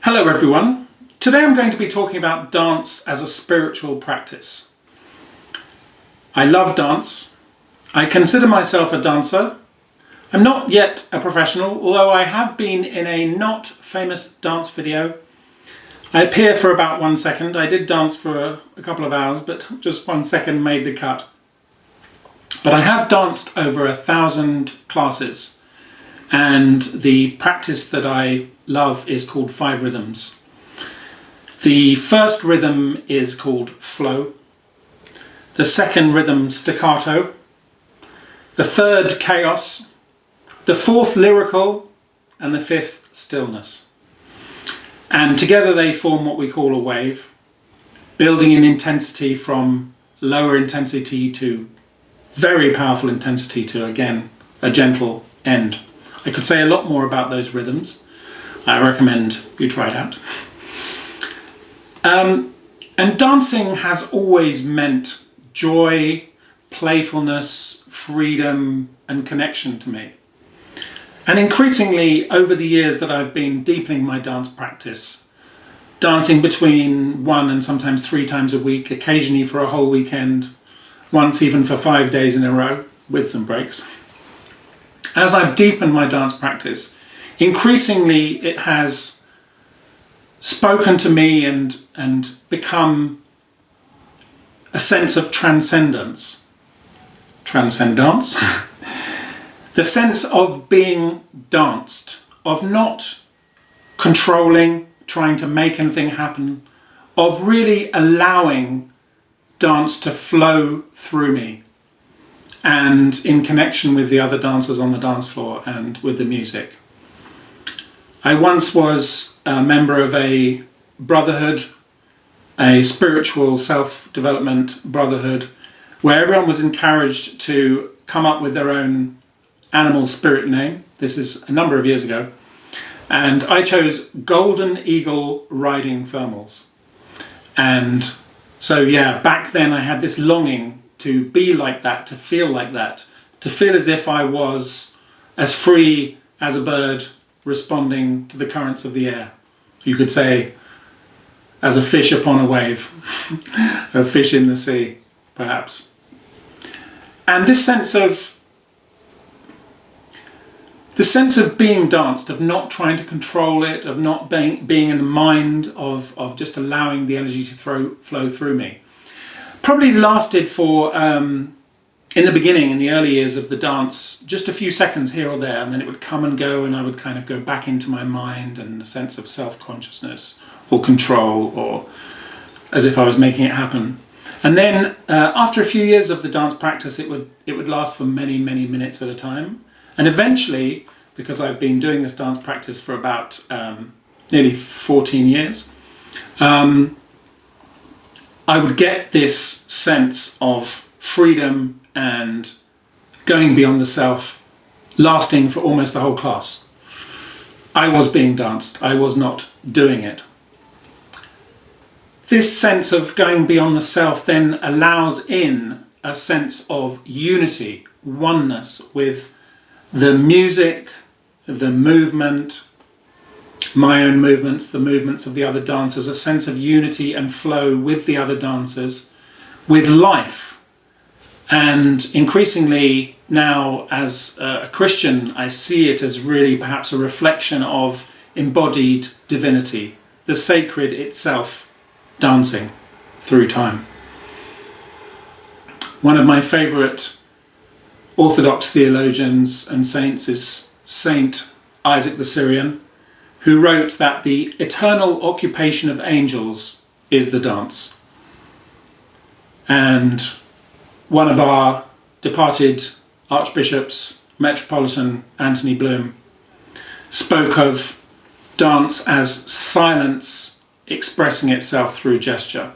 Hello everyone. Today I'm going to be talking about dance as a spiritual practice. I love dance. I consider myself a dancer. I'm not yet a professional, although I have been in a not famous dance video. I appear for about 1 second. I did dance for a couple of hours, but just 1 second made the cut. But I have danced over 1,000 classes, and the practice that I love is called 5 rhythms. The first rhythm is called flow, the second rhythm staccato, the third chaos, the fourth lyrical, and the fifth stillness. And together they form what we call a wave, building in intensity from lower intensity to very powerful intensity to, again, a gentle end. I could say a lot more about those rhythms. I recommend you try it out. And dancing has always meant joy, playfulness, freedom, and connection to me. And increasingly, over the years that I've been deepening my dance practice, dancing between 1 and sometimes 3 times a week, occasionally for a whole weekend, once even for 5 days in a row, with some breaks. As I've deepened my dance practice, increasingly it has spoken to me and become a sense of transcendence. Transcendence? The sense of being danced, of not controlling, trying to make anything happen, of really allowing dance to flow through me and in connection with the other dancers on the dance floor and with the music. I once was a member of a brotherhood, a spiritual self-development brotherhood, where everyone was encouraged to come up with their own animal spirit name. This is a number of years ago. And I chose Golden Eagle Riding Thermals. And so yeah, back then I had this longing to be like that, to feel as if I was as free as a bird responding to the currents of the air. You could say, as a fish upon a wave, a fish in the sea, perhaps. And this sense of being danced, of not trying to control it, of not being in the mind, of just allowing the energy to flow through me, probably lasted for, in the beginning, in the early years of the dance, just a few seconds here or there, and then it would come and go, and I would kind of go back into my mind and a sense of self-consciousness or control, or as if I was making it happen. And then after a few years of the dance practice, it would last for many, many minutes at a time. And eventually, because I've been doing this dance practice for about nearly 14 years, I would get this sense of freedom and going beyond the self, lasting for almost the whole class. I was being danced, I was not doing it. This sense of going beyond the self then allows in a sense of unity, oneness with the music, the movement, my own movements, the movements of the other dancers, a sense of unity and flow with the other dancers, with life. And increasingly now, as a Christian, I see it as really perhaps a reflection of embodied divinity, the sacred itself dancing through time. One of my favourite Orthodox theologians and saints is St Isaac the Syrian, who wrote that the eternal occupation of angels is the dance. And one of our departed archbishops, Metropolitan I, spoke of dance as silence expressing itself through gesture.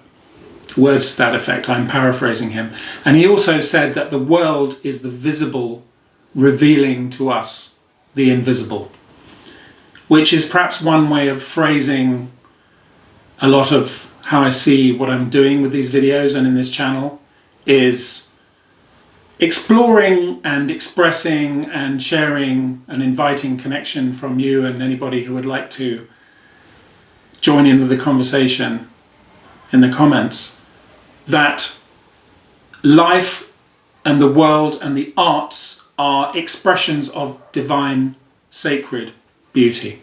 Words to that effect, I'm paraphrasing him. And he also said that the world is the visible revealing to us the invisible, which is perhaps one way of phrasing a lot of how I see what I'm doing with these videos and in this channel, is exploring and expressing and sharing and inviting connection from you and anybody who would like to join in with the conversation in the comments, that life and the world and the arts are expressions of divine, sacred beauty.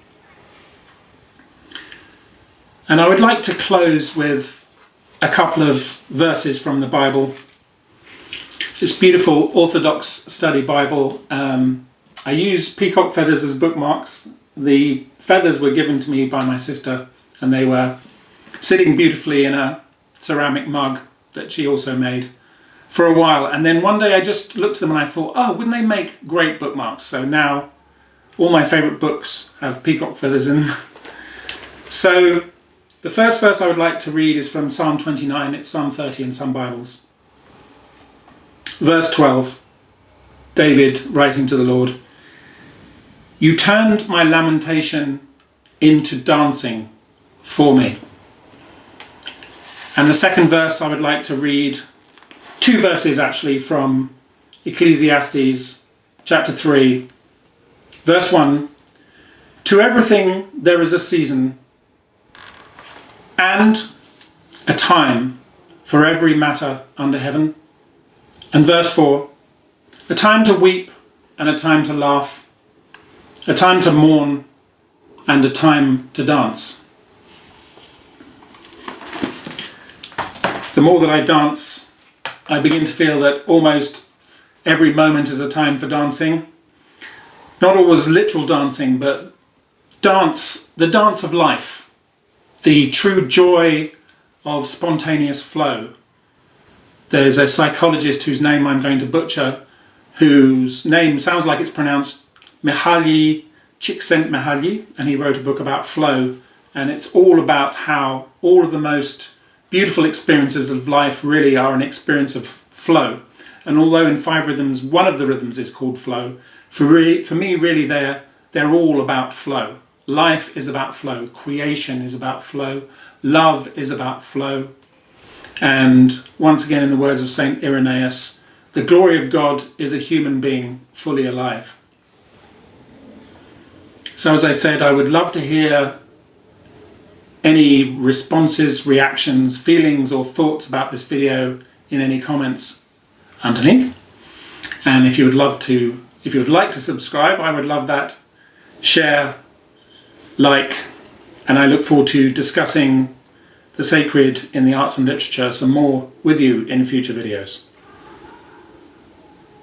And I would like to close with a couple of verses from the Bible. This beautiful Orthodox study Bible. I use peacock feathers as bookmarks. The feathers were given to me by my sister, and they were sitting beautifully in a ceramic mug that she also made for a while. And then one day I just looked at them and I thought, oh, wouldn't they make great bookmarks? So now all my favourite books have peacock feathers in them. So the first verse I would like to read is from Psalm 29. It's Psalm 30 in some Bibles. Verse 12, David writing to the Lord, "You turned my lamentation into dancing for me." And the second verse I would like to read, two verses actually, from Ecclesiastes chapter 3, verse 1. "To everything there is a season and a time for every matter under heaven." And verse 4, "A time to weep and a time to laugh, a time to mourn and a time to dance." The more that I dance, I begin to feel that almost every moment is a time for dancing. Not always literal dancing, but dance, the dance of life, the true joy of spontaneous flow. There's a psychologist whose name I'm going to butcher, whose name sounds like it's pronounced Mihaly Csikszentmihalyi, and he wrote a book about flow, and it's all about how all of the most beautiful experiences of life really are an experience of flow. And although in 5 rhythms, one of the rhythms is called flow, for me really they're all about flow. Life is about flow. Creation is about flow. Love is about flow. And once again, in the words of St Irenaeus, the glory of God is a human being fully alive. So as I said, I would love to hear any responses, reactions, feelings or thoughts about this video in any comments underneath. And if you would like to subscribe, I would love that. Share, like, and I look forward to discussing the sacred in the arts and literature some more with you in future videos.